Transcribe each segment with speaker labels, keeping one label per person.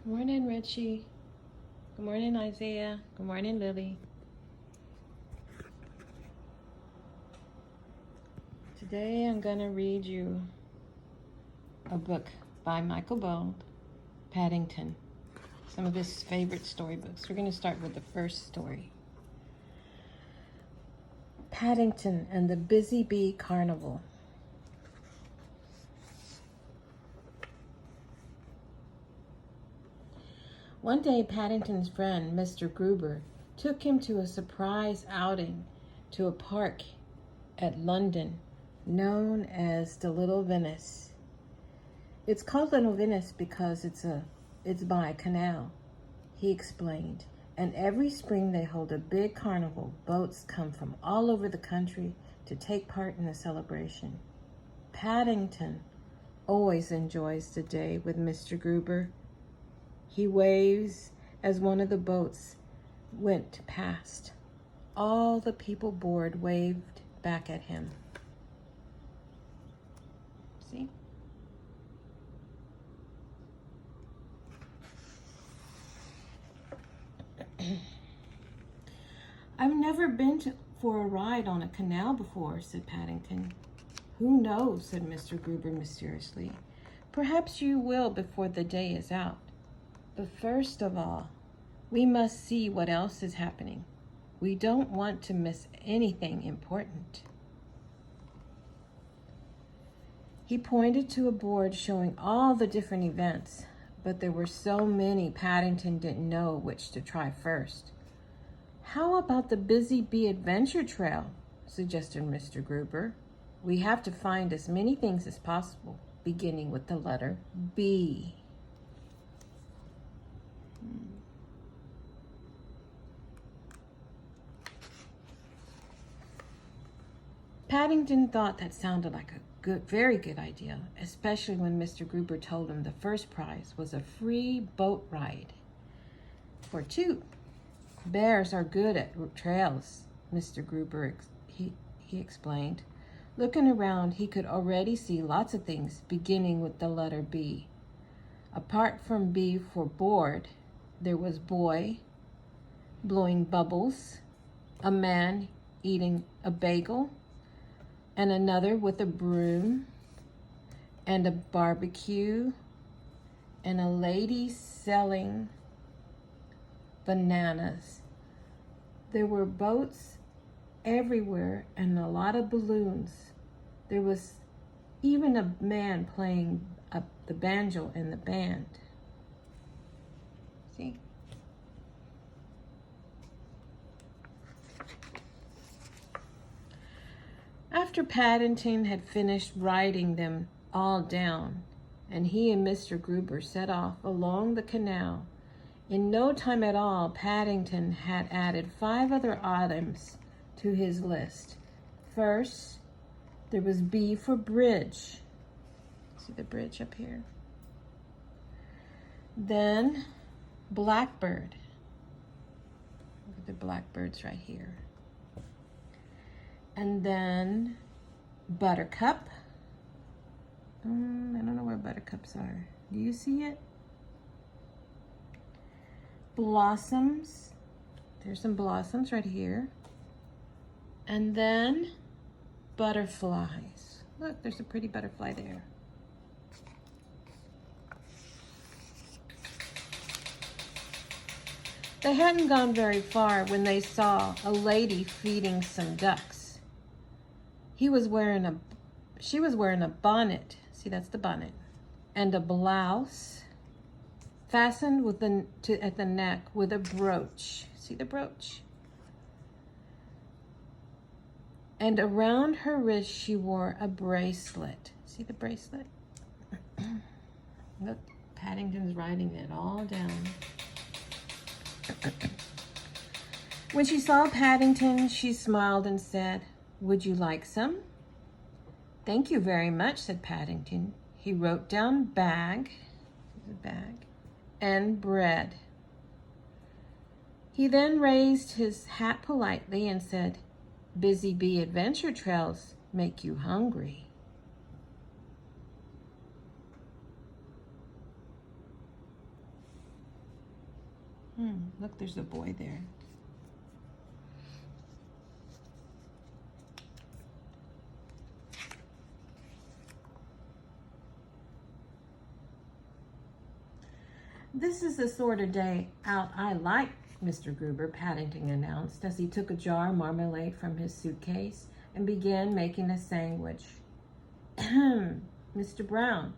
Speaker 1: Good morning, Richie. Good morning, Isaiah. Good morning, Lily. Today I'm going to read you a book by Michael Bold, Paddington. Some of his favorite storybooks. We're going to start with the first story. Paddington and the Busy Bee Carnival. One day, Paddington's friend, Mr. Gruber, took him to a surprise outing to a park at London known as the Little Venice. It's called Little Venice because it's by a canal, he explained. And every spring they hold a big carnival. Boats come from all over the country to take part in the celebration. Paddington always enjoys the day with Mr. Gruber. He waves as one of the boats went past. All the people aboard waved back at him. See? I've never been for a ride on a canal before, said Paddington. Who knows, said Mr. Gruber mysteriously. Perhaps you will before the day is out. But first of all, we must see what else is happening. We don't want to miss anything important. He pointed to a board showing all the different events, but there were so many Paddington didn't know which to try first. How about the Busy Bee Adventure Trail, suggested Mr. Gruber. We have to find as many things as possible, beginning with the letter B. Paddington thought that sounded like a very good idea, especially when Mr. Gruber told him the first prize was a free boat ride for two. Bears are good at trails, Mr. Gruber he explained. Looking around, he could already see lots of things, beginning with the letter B. Apart from B for board, there was boy blowing bubbles, a man eating a bagel, and another with a broom, and a barbecue, and a lady selling bananas. There were boats everywhere and a lot of balloons. There was even a man playing the banjo in the band. See? After Paddington had finished writing them all down, and he and Mr. Gruber set off along the canal, in no time at all, Paddington had added 5 other items to his list. First, there was B for bridge. See the bridge up here? Then, blackbird. Look at the blackbirds right here. And then buttercup. I don't know where buttercups are. Do you see it? Blossoms. There's some blossoms right here. And then butterflies. Look, there's a pretty butterfly there. They hadn't gone very far when they saw a lady feeding some ducks. She was wearing a bonnet. See, that's the bonnet. And a blouse fastened at the neck with a brooch. See the brooch? And around her wrist, she wore a bracelet. See the bracelet? Look, Paddington's writing it all down. When she saw Paddington, she smiled and said, "Would you like some?" "Thank you very much," said Paddington. He wrote down bag and bread. He then raised his hat politely and said, "Busy Bee Adventure Trails make you hungry." Look, there's a boy there. This is the sort of day out I like, Mr. Gruber, Paddington announced as he took a jar of marmalade from his suitcase and began making a sandwich. Mr. Brown,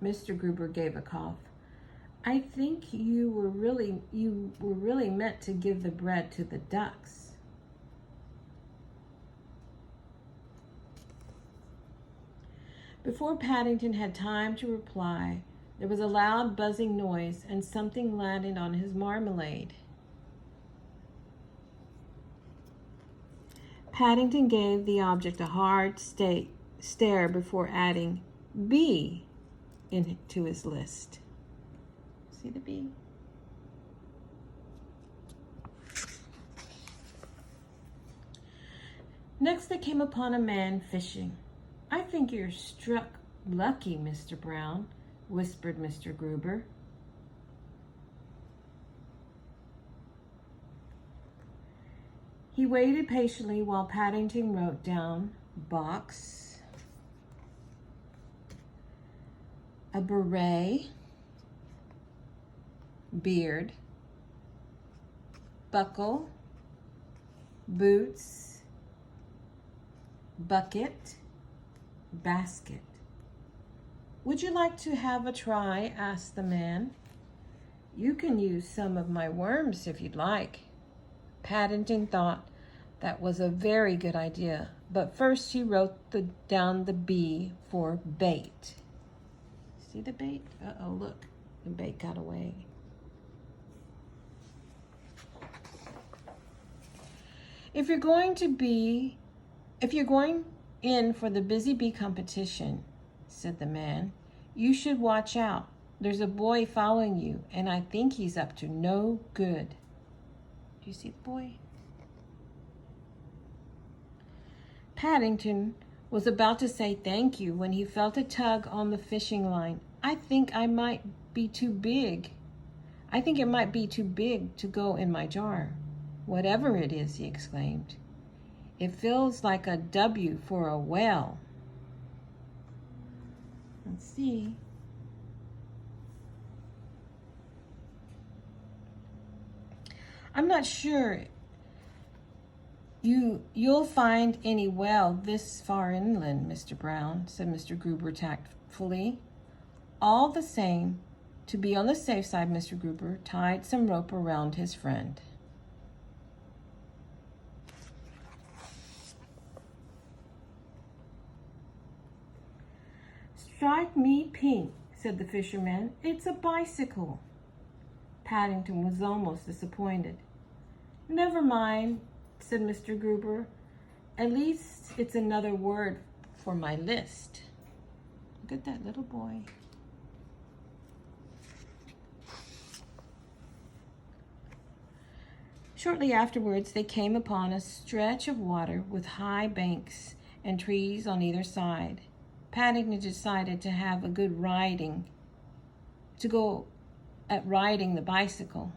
Speaker 1: Mr. Gruber gave a cough. I think you were really meant to give the bread to the ducks. Before Paddington had time to reply, there was a loud buzzing noise and something landed on his marmalade. Paddington gave the object a hard stare before adding B into his list. See the B? Next they came upon a man fishing. I think you're struck lucky, Mr. Brown, whispered Mr. Gruber. He waited patiently while Paddington wrote down box, a beret, beard, buckle, boots, bucket, basket. Would you like to have a try? Asked the man. You can use some of my worms if you'd like. Paddington thought that was a very good idea, but first he wrote down the B for bait. See the bait? Uh-oh, look, the bait got away. If you're going in for the busy bee competition, said the man, you should watch out. There's a boy following you, and I think he's up to no good. Do you see the boy? Paddington was about to say thank you when he felt a tug on the fishing line. I think it might be too big to go in my jar. Whatever it is, he exclaimed. It feels like a W for a whale. Let's see. I'm not sure you'll find any whale this far inland, Mr. Brown, said Mr. Gruber tactfully. All the same, to be on the safe side, Mr. Gruber tied some rope around his friend. Strike me pink, said the fisherman. It's a bicycle. Paddington was almost disappointed. Never mind, said Mr. Gruber. At least it's another word for my list. Look at that little boy. Shortly afterwards, they came upon a stretch of water with high banks and trees on either side. Paddington decided to have a good go at riding the bicycle.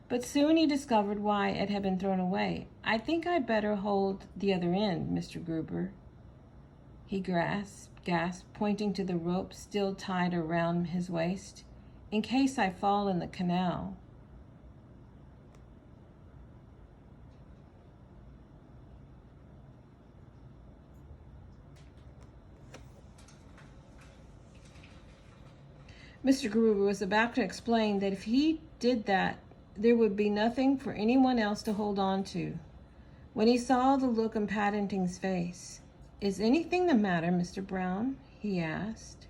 Speaker 1: But soon he discovered why it had been thrown away. I think I'd better hold the other end, Mr. Gruber, he gasped, pointing to the rope still tied around his waist, in case I fall in the canal. Mr. Gruber was about to explain that if he did that, there would be nothing for anyone else to hold on to, when he saw the look on Paddington's face. Is anything the matter, Mr. Brown? He asked.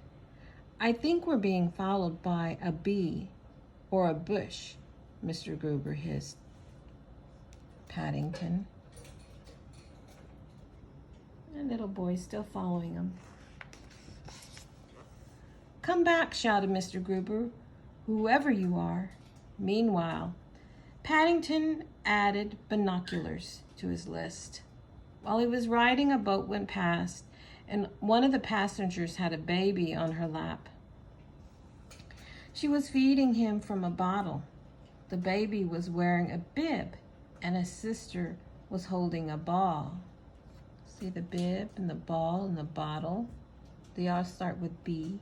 Speaker 1: I think we're being followed by a bee or a bush, Mr. Gruber hissed. Paddington. The little boy's still following him. Come back, shouted Mr. Gruber, whoever you are. Meanwhile, Paddington added binoculars to his list. While he was riding, a boat went past, and one of the passengers had a baby on her lap. She was feeding him from a bottle. The baby was wearing a bib, and his sister was holding a ball. See the bib and the ball and the bottle? They all start with B.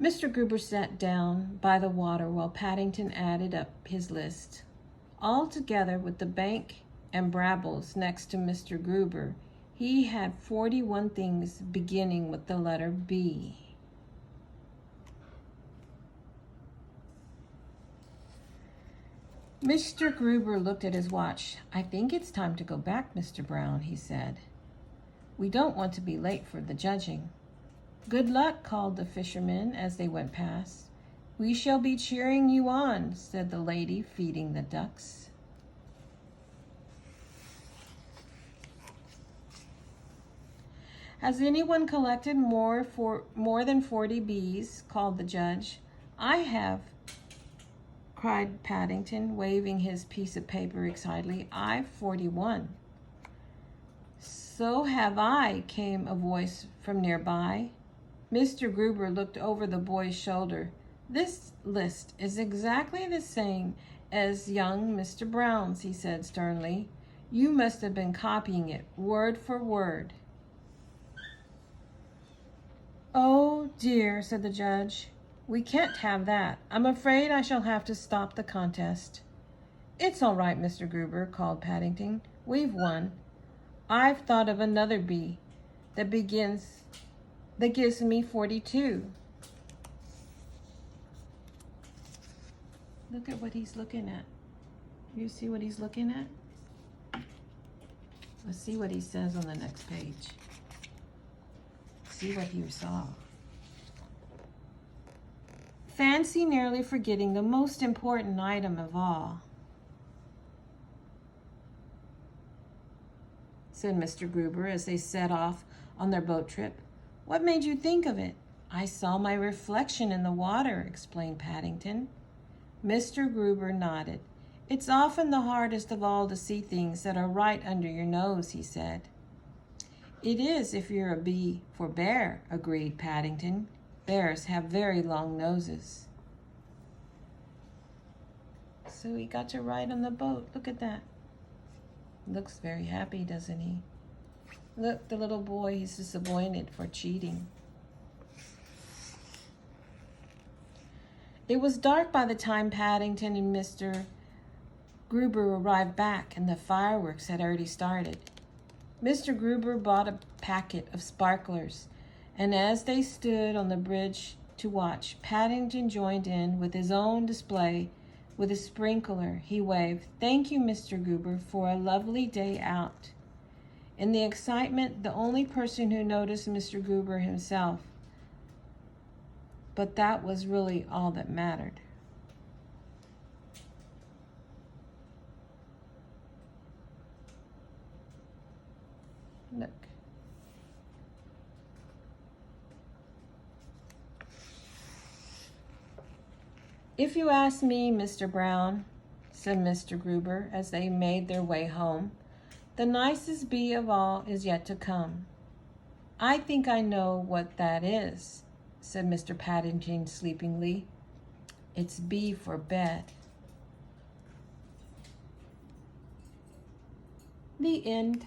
Speaker 1: Mr. Gruber sat down by the water while Paddington added up his list. All together with the bank and Brabbles next to Mr. Gruber, he had 41 things beginning with the letter B. Mr. Gruber looked at his watch. "I think it's time to go back, Mr. Brown," he said. "We don't want to be late for the judging." "Good luck," called the fishermen as they went past. "We shall be cheering you on," said the lady feeding the ducks. "Has anyone collected more than 40 bees?" called the judge. "I have," cried Paddington, waving his piece of paper excitedly. "I've 41. "So have I," came a voice from nearby. Mr. Gruber looked over the boy's shoulder. "This list is exactly the same as young Mr. Brown's," he said sternly. "You must have been copying it word for word." "Oh dear," said the judge. "We can't have that. I'm afraid I shall have to stop the contest." "It's all right, Mr. Gruber," called Paddington. "We've won. I've thought of another bee that gives me 42. Look at what he's looking at. You see what he's looking at? Let's see what he says on the next page. See what you saw. "Fancy nearly forgetting the most important item of all," said Mr. Gruber as they set off on their boat trip. "What made you think of it?" "I saw my reflection in the water," explained Paddington. Mr. Gruber nodded. "It's often the hardest of all to see things that are right under your nose," he said. "It is if you're a bee for bear," agreed Paddington. "Bears have very long noses." So he got to ride on the boat. Look at that. Looks very happy, doesn't he? Look, the little boy, he's disappointed for cheating. It was dark by the time Paddington and Mr. Gruber arrived back, and the fireworks had already started. Mr. Gruber bought a packet of sparklers, and as they stood on the bridge to watch, Paddington joined in with his own display with a sprinkler. He waved, "Thank you, Mr. Gruber, for a lovely day out." In the excitement, the only person who noticed Mr. Gruber himself, but that was really all that mattered. Look. "If you ask me, Mr. Brown," said Mr. Gruber as they made their way home, "the nicest bee of all is yet to come." "I think I know what that is," said Mr. Paddington sleepingly. "It's B for bed." The end.